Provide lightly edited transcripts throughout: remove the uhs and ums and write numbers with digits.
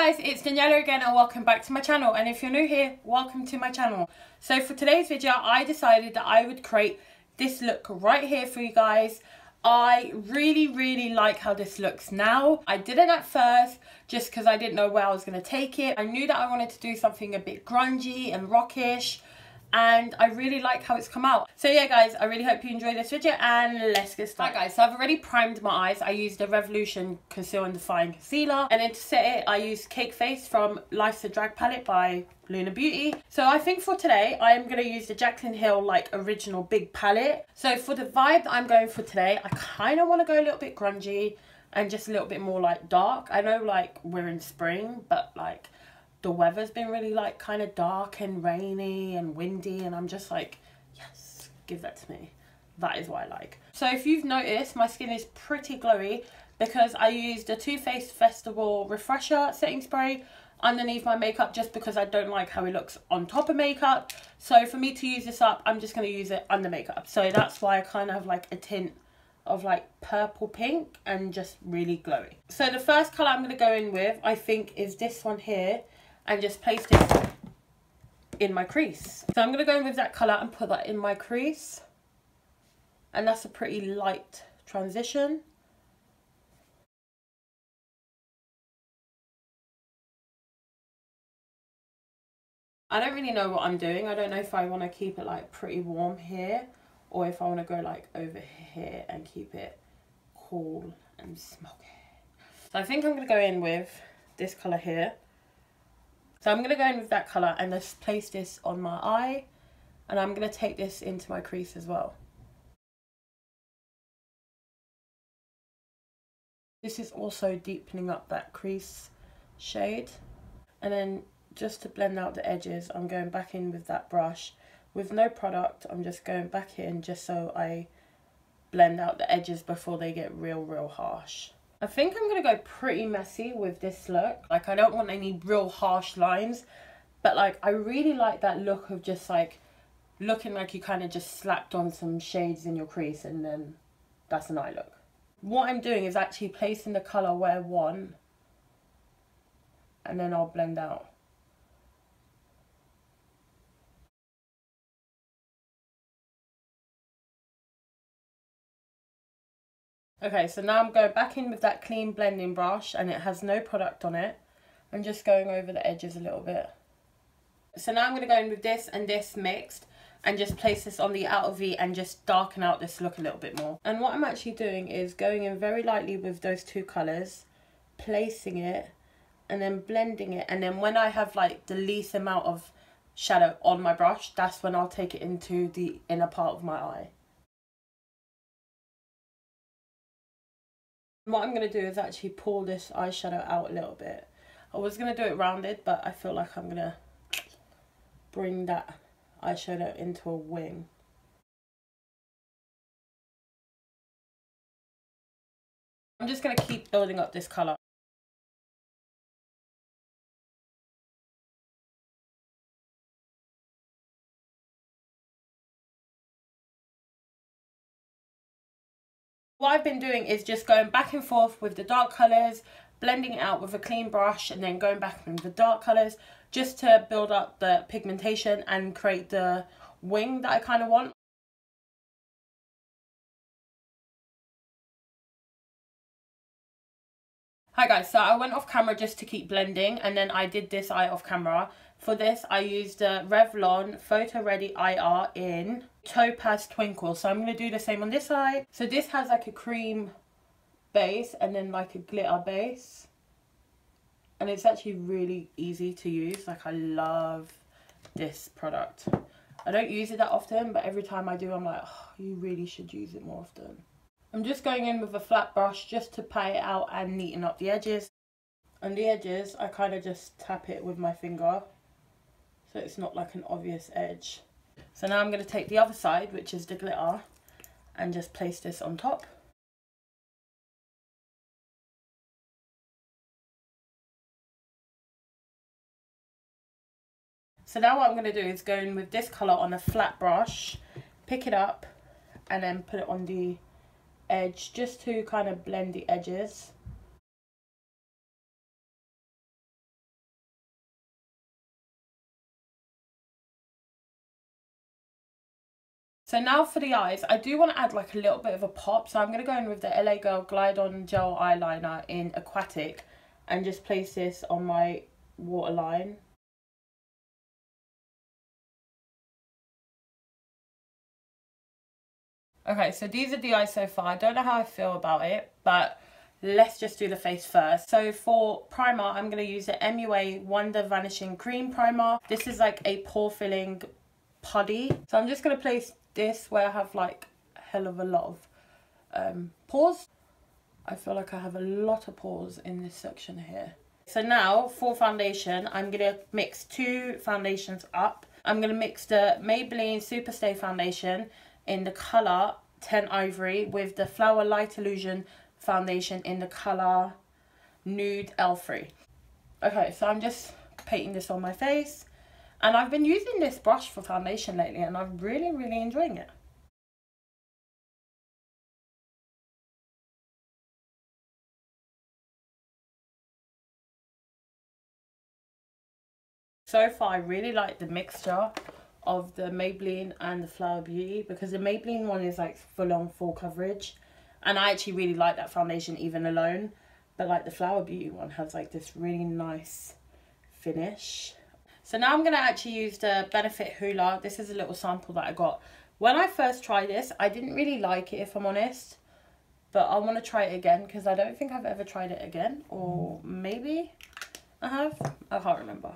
guys, it's Daniela again and welcome back to my channel, and if you're new here, welcome to my channel. So for today's video I decided that I would create this look right here for you guys. I really like how this looks now. I did it at first just because I didn't know where I was going to take it. I knew that I wanted to do something a bit grungy and rockish, and I really like how it's come out. So yeah guys, I really hope you enjoy this video and let's get started. Right guys, so I've already primed my eyes. I used the Revolution Conceal and Define Concealer, and then to set it I used Cake Face from Life's a Drag palette by Luna Beauty. So I think for today I am going to use the Jaclyn Hill like original big palette. So for the vibe that I'm going for today, I kind of want to go a little bit grungy and just a little bit more like dark. I know like we're in spring, but like the weather's been really like kind of dark and rainy and windy, and I'm just like, yes, give that to me. That is what I like. So if you've noticed, my skin is pretty glowy because I used a Too Faced Festival Refresher setting spray underneath my makeup just because I don't like how it looks on top of makeup. So for me to use this up, I'm just going to use it under makeup. So that's why I kind of have like a tint of like purple pink and just really glowy. So the first colour I'm going to go in with, I think, is this one here, and just place it in my crease. So I'm going to go in with that colour and put that in my crease, and that's a pretty light transition. I don't really know what I'm doing. I don't know if I want to keep it like pretty warm here, or if I want to go like over here and keep it cool and smoky. So I think I'm going to go in with this colour here. So I'm going to go in with that colour and just place this on my eye, and I'm going to take this into my crease as well. This is also deepening up that crease shade. And then just to blend out the edges, I'm going back in with that brush. With no product, I'm just going back in just so I blend out the edges before they get real harsh. I think I'm going to go pretty messy with this look. Like, I don't want any real harsh lines, but like I really like that look of just like looking like you kind of just slapped on some shades in your crease, and then that's an eye look. What I'm doing is actually placing the colour where I want, and then I'll blend out. Okay, so now I'm going back in with that clean blending brush, and it has no product on it. I'm just going over the edges a little bit. So now I'm going to go in with this and this mixed and just place this on the outer V and just darken out this look a little bit more. And what I'm actually doing is going in very lightly with those two colours, placing it and then blending it, and then when I have like the least amount of shadow on my brush, that's when I'll take it into the inner part of my eye. What I'm going to do is actually pull this eyeshadow out a little bit. I was going to do it rounded, but I feel like I'm going to bring that eyeshadow into a wing. I'm just going to keep building up this colour. What I've been doing is just going back and forth with the dark colours, blending it out with a clean brush, and then going back in with the dark colours just to build up the pigmentation and create the wing that I kind of want. Hi guys, so I went off camera just to keep blending, and then I did this eye off camera. For this I used the Revlon Photo Ready IR in Topaz Twinkle. So I'm going to do the same on this eye. So this has like a cream base and then like a glitter base, and it's actually really easy to use. Like, I love this product. I don't use it that often, but every time I do I'm like, oh, you really should use it more often. I'm just going in with a flat brush just to pat it out and neaten up the edges. On the edges I kind of just tap it with my finger so it's not like an obvious edge. So now I'm going to take the other side, which is the glitter, and just place this on top. So now what I'm going to do is go in with this colour on a flat brush, pick it up and then put it on the edge just to kind of blend the edges. So now for the eyes, I do want to add like a little bit of a pop. So I'm going to go in with the LA Girl Glide On Gel Eyeliner in Aquatic and just place this on my waterline. Okay, so these are the eyes so far. I don't know how I feel about it, but let's just do the face first. So for primer, I'm going to use the MUA Wonder Vanishing Cream Primer. This is like a pore filling putty. So I'm just going to place this where I have like a hell of a lot of pores. I feel like I have a lot of pores in this section here. So now for foundation, I'm going to mix two foundations up. I'm going to mix the Maybelline Superstay Foundation in the colour 10 Ivory with the Flower Light Illusion foundation in the colour Nude L3. Okay, so I'm just painting this on my face. And I've been using this brush for foundation lately and I'm really enjoying it. So far, I really like the mixture of the Maybelline and the Flower Beauty, because the Maybelline one is like full coverage, and I actually really like that foundation even alone, but like the Flower Beauty one has like this really nice finish. So now I'm going to actually use the Benefit Hoola. This is a little sample that I got. When I first tried this, I didn't really like it, if I'm honest, but I want to try it again because I don't think I've ever tried it again, or maybe I have, I can't remember,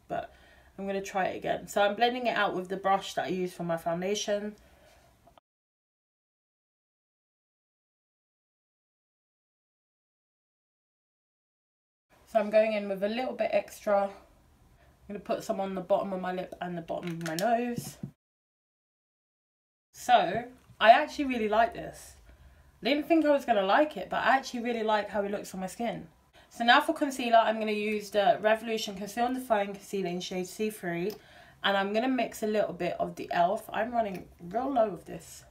but I'm going to try it again. So I'm blending it out with the brush that I use for my foundation. So I'm going in with a little bit extra. I'm going to put some on the bottom of my lip and the bottom of my nose. So I actually really like this. I didn't think I was going to like it, but I actually really like how it looks on my skin. So now for concealer, I'm going to use the Revolution Conceal and Define Concealer in shade C3. And I'm going to mix a little bit of the e.l.f. I'm running real low with this.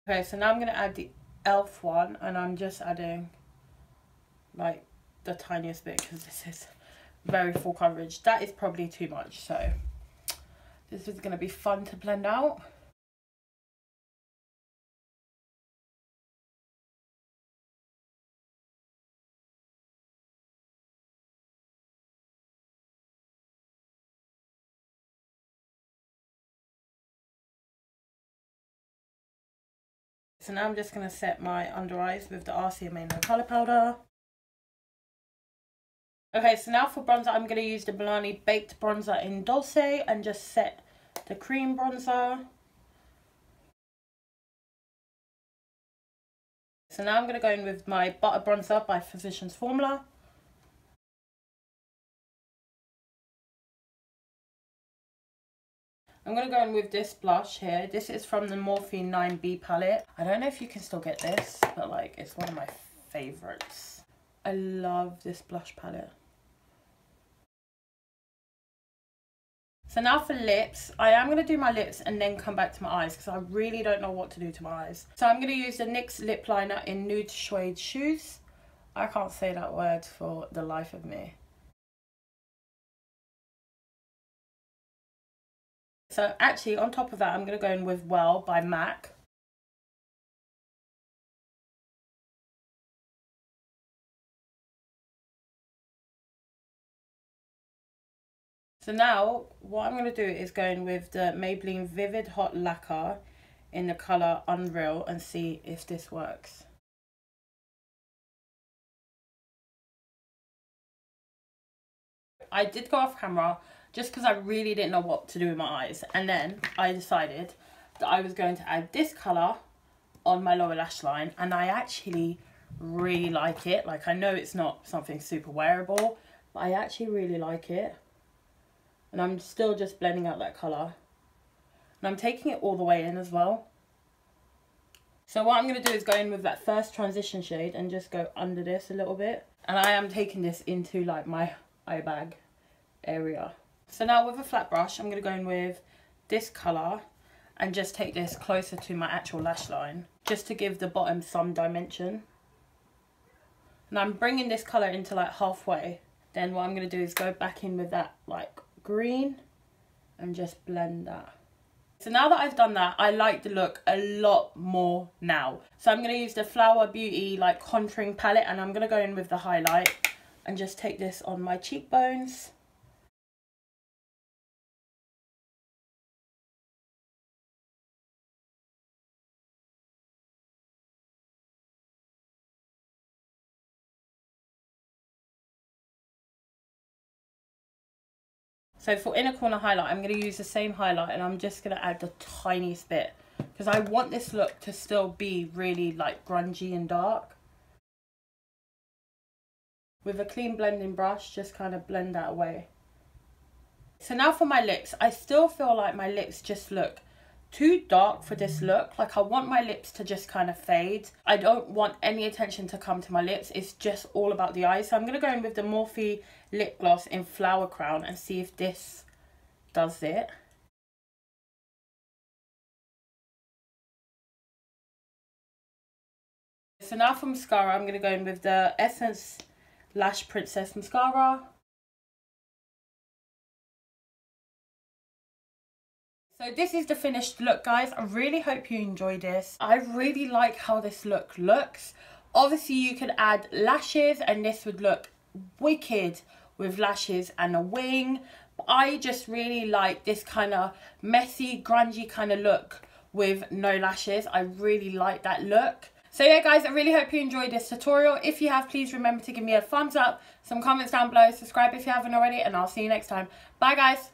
Okay, so now I'm going to add the e.l.f. one. And I'm just adding like the tiniest bit because this is very full coverage. That is probably too much. So this is going to be fun to blend out. So now I'm just going to set my under eyes with the RCMA No Colour Powder. Okay, so now for bronzer, I'm going to use the Milani Baked Bronzer in Dulce and just set the cream bronzer. So now I'm going to go in with my Butter Bronzer by Physicians Formula. I'm going to go in with this blush here. This is from the Morphe 9B palette. I don't know if you can still get this, but like it's one of my favourites. I love this blush palette. So now for lips, I am going to do my lips and then come back to my eyes because I really don't know what to do to my eyes. So I'm going to use the NYX lip liner in Nude Suede Shoes. I can't say that word for the life of me. So actually on top of that, I'm going to go in with Well by MAC. So now what I'm going to do is go in with the Maybelline Vivid Hot Lacquer in the colour Unreal and see if this works. I did go off camera just because I really didn't know what to do with my eyes, and then I decided that I was going to add this colour on my lower lash line, and I actually really like it. Like, I know it's not something super wearable, but I actually really like it. And I'm still just blending out that colour. And I'm taking it all the way in as well. So what I'm going to do is go in with that first transition shade and just go under this a little bit. And I am taking this into like my eye bag area. So now with a flat brush, I'm going to go in with this colour and just take this closer to my actual lash line, just to give the bottom some dimension. And I'm bringing this colour into like halfway. Then what I'm going to do is go back in with that like green and just blend that. So now that I've done that, I like the look a lot more now. So I'm going to use the Flower Beauty like contouring palette, and I'm going to go in with the highlight and just take this on my cheekbones. So for inner corner highlight, I'm going to use the same highlight, and I'm just going to add the tiniest bit because I want this look to still be really like grungy and dark. With a clean blending brush, just kind of blend that away. So now for my lips, I still feel like my lips just look too dark for this look. Like I want my lips to just kind of fade. I don't want any attention to come to my lips. It's just all about the eyes. So I'm going to go in with the Morphe lip gloss in Flower Crown and see if this does it. So now for mascara, I'm going to go in with the Essence Lash Princess Mascara. So this is the finished look, guys. I really hope you enjoy this. I really like how this look looks. Obviously you could add lashes and this would look wicked with lashes and a wing. But I just really like this kind of messy, grungy kind of look with no lashes. I really like that look. So yeah guys, I really hope you enjoyed this tutorial. If you have, please remember to give me a thumbs up, some comments down below, subscribe if you haven't already, and I'll see you next time. Bye guys.